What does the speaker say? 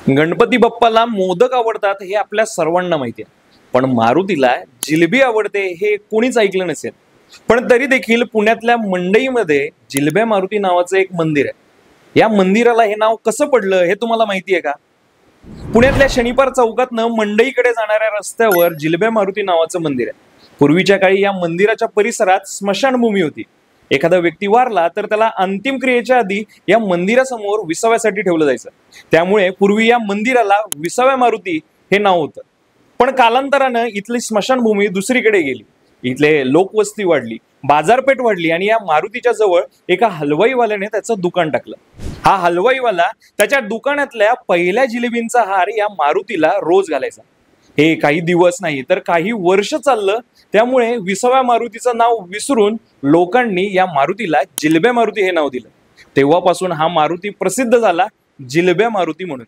गणपती बाप्पाला मोदक आवडतात हे आपल्या सर्वांना माहिती आहे, पण मारुतीला जिलेबी आवडते हे कोणीच ऐकलं नसेल. पण तरी देखील पुण्यातल्या मंडईमध्ये जिलब्या मारुती नावाचं एक मंदिर आहे. या मंदिराला हे नाव कसं पडलं हे तुम्हाला माहिती आहे का? पुण्यातल्या शनिवार चौकातनं मंडईकडे जाणाऱ्या रस्त्यावर जिलब्या मारुती नावाचं मंदिर आहे. पूर्वीच्या काळी या मंदिराच्या परिसरात स्मशानभूमी होती. एखादा व्यक्ती वारला तर त्याला अंतिम क्रियेच्या आधी या मंदिरासमोर विसाव्यासाठी ठेवलं जायचं. त्यामुळे पूर्वी या मंदिराला विसाव्या मारुती हे नाव होतं. पण कालांतरानं इथली स्मशानभूमी दुसरीकडे गेली. इथले लोकवस्ती वाढली, बाजारपेठ वाढली आणि या मारुतीच्या जवळ एका हलवाईवाल्याने त्याचं दुकान टाकलं. हा हलवाईवाला त्याच्या दुकानातल्या पहिल्या जिलेबींचा हार या मारुतीला रोज घालायचा. हे काही दिवस नाही तर काही वर्ष चाललं. त्यामुळे विसाव्या मारुतीचं नाव विसरून लोकांनी या मारुतीला जिलब्या मारुती हे नाव दिलं. तेव्हापासून हा मारुती प्रसिद्ध झाला जिलब्या मारुती म्हणून.